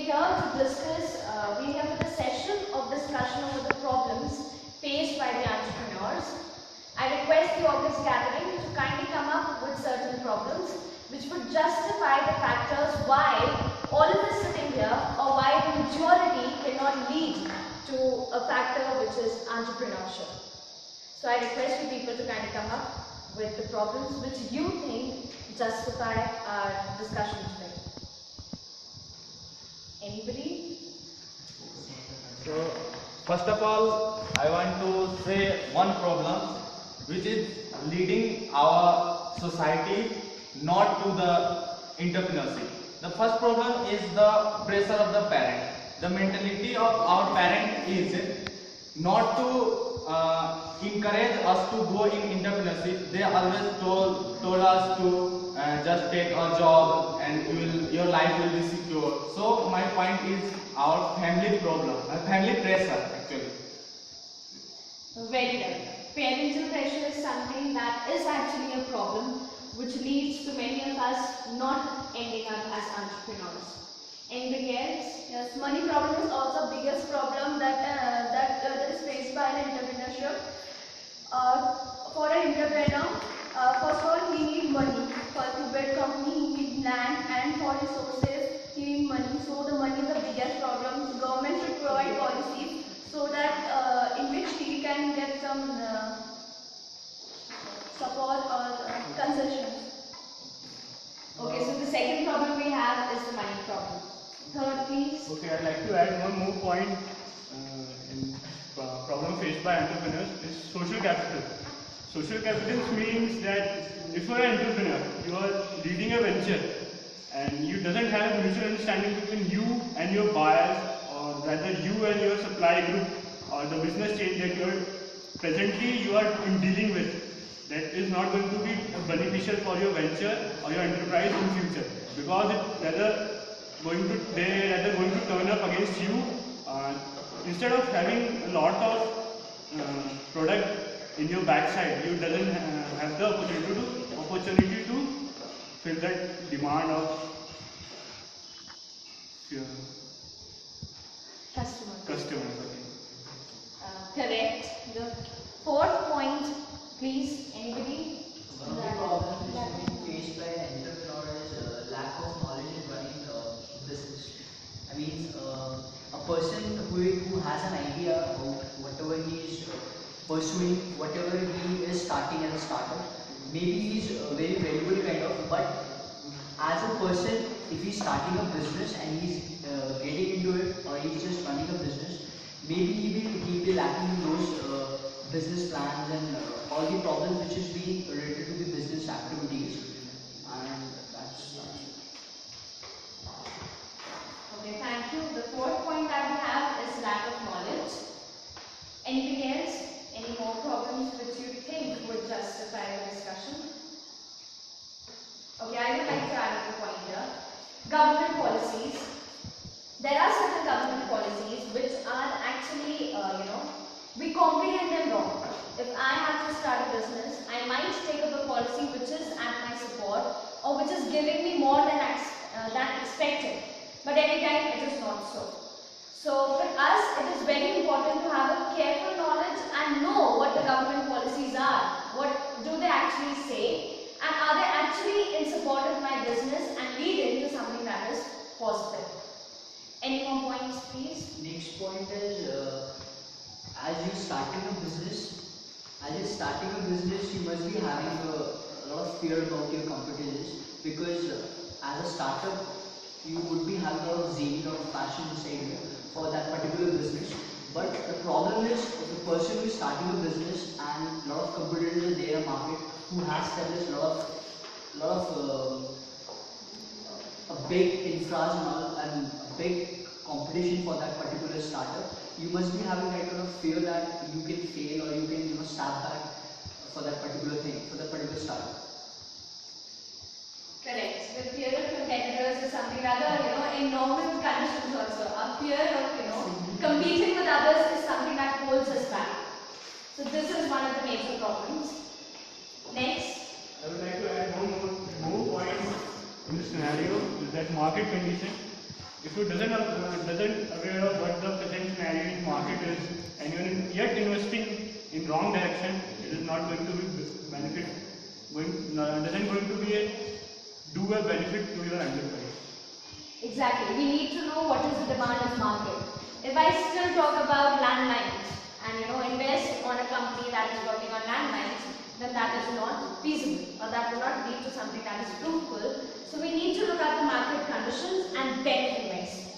here to discuss, we're here for the session of discussion over the problems faced by the entrepreneurs. I request the August gathering to kindly come up with certain problems which would justify the factors why all of us sitting here or why the majority cannot lead to a factor which is entrepreneurship. So I request you people to kindly come up with the problems which you think justify our discussion today. Anybody? So, first of all, I want to say one problem which is leading our society not to the entrepreneurship. The first problem is the pressure of the parent. The mentality of our parent is not to encourage us to go in entrepreneurship. They always told us to just take a job and your life will be secure. So my point is our family problem, family pressure actually. Very well. Parental pressure is something that is actually a problem which leads to many of us not ending up as entrepreneurs. Anybody else? Yes, money problem is also the biggest problem that is faced by an entrepreneurship. For an entrepreneur, first of all, he needs money. For to build company, he needs land, and for resources, he needs money. So the money is the biggest problem. The government should provide policies so that in which he can get some support or concessions. Okay, so the second problem we have is the money problem. Third, please. Okay, I'd like to add one more point in problem faced by entrepreneurs is social capital. Social capital means that if you are an entrepreneur, you are leading a venture and you doesn't have a mutual understanding between you and your buyers, or rather you and your supply group or the business chain that you are dealing with, that is not going to be beneficial for your venture or your enterprise in future, because they rather going to turn up against you. Instead of having a lot of product in your backside, you doesn't have the opportunity to fill that demand of your customers. Correct. The fourth point, please. Anybody? One of the problems being faced by an entrepreneur is lack of knowledge in running business. I mean, a person who has an idea about whatever he is pursuing, whatever he is starting as a startup, maybe he is very valuable kind of, but as a person, if he's starting a business and he's getting into it, or he's just running a business, maybe he'll be lacking in those business plans and all the problems which is being related to the business activities, and that's Okay, thank you. The fourth point that we have is lack of knowledge. Anything else? Any more problems which you think would justify the discussion? Okay, I would like to add a point here. Government policies. There are certain government policies which are actually, we comprehend them wrong. If I have to start a business, I might take up a policy which is at my support or which is giving me more than expected. But every time it is not so. So for us, it is very important to have a careful knowledge and know what the government policies are. What do they actually say? And are they actually in support of my business and lead into something that is positive? Any more points, please? next point is as you're starting a business, you must be having a lot of fear about your competitors, because as a startup, you would be having a lot of zeal or passion inside you for that particular business. But the problem is, the person who is starting a business and a lot of competitors in their market who has established a lot of a big infra and a big competition for that particular startup, you must be having that kind of fear that you can fail or you can start back for that particular thing, for that particular startup. Correct. The fear of competitors is something rather, in normal conditions also. Our fear of, competing with others is something that holds us back. So this is one of the major problems. Next. I would like to add one more point in this scenario, is that market condition. If you doesn't aware of what the present scenario in market is, and you are yet investing in wrong direction, it is not going to be benefit. Doesn't going to be a benefit to your enterprise. Exactly. We need to know what is the demand in the market. If I still talk about landmines and invest on a company that is working on landmines, then that is not feasible, or that will not lead to something that is fruitful. So we need to look at the market conditions and then invest.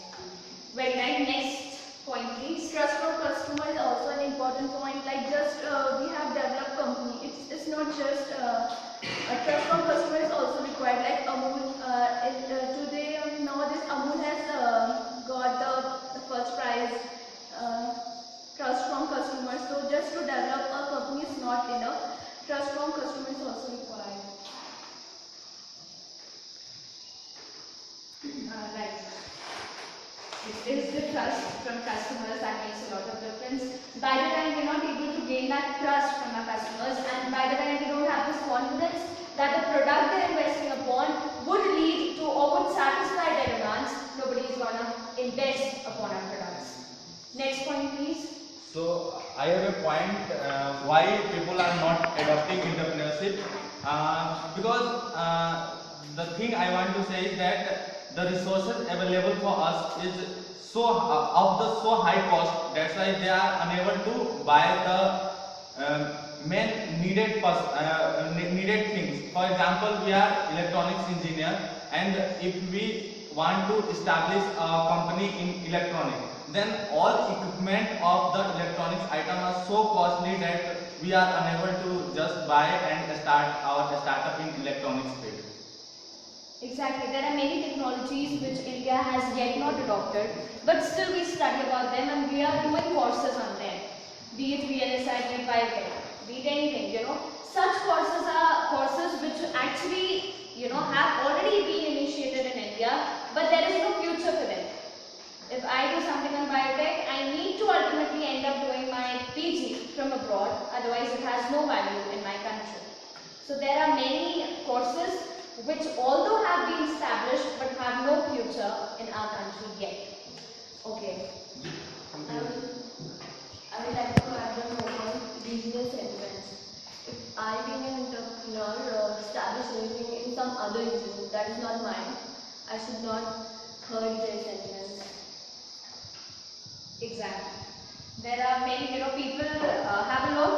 Very right. Next point, please. Trust from customer is also an important point. Like just we have developed company. It's not just a trust from customer is also required. Like Amul, today nowadays Amul has got the first prize. Trust from customers. So just to develop a company is not enough. Trust from customers is also required. Right. It is the trust from customers that makes a lot of difference. By the time we're not able to gain that trust from our customers, and by the time we don't have this confidence that the product they're investing upon would lead to or would satisfy their demands, nobody is going to invest upon our products. Next point, please. So I have a point why people are not adopting entrepreneurship because the thing I want to say is that the resources available for us is so so high cost. That's why they are unable to buy the main needed things. For example, we are electronics engineer, and if we want to establish a company in electronics, then all equipment of the electronics item are so costly that we are unable to just buy and start our startup in electronics field. Exactly. There are many technologies which India has yet not adopted, but still we study about them and we are doing courses on them. Be it VLSI, be it biotech, be it anything, Such courses are courses which actually, have already been initiated in India, but there is no future for them. If I do something on biotech, I need to ultimately end up doing my PG from abroad, otherwise it has no value in my country. So there are many courses which although have been established but have no future in our country yet. Okay. I would like to add one more point, business sentiments. If I being an entrepreneur establish anything in some other institute that is not mine, I should not hurt their sentiments. Exactly. There are many, people have a lot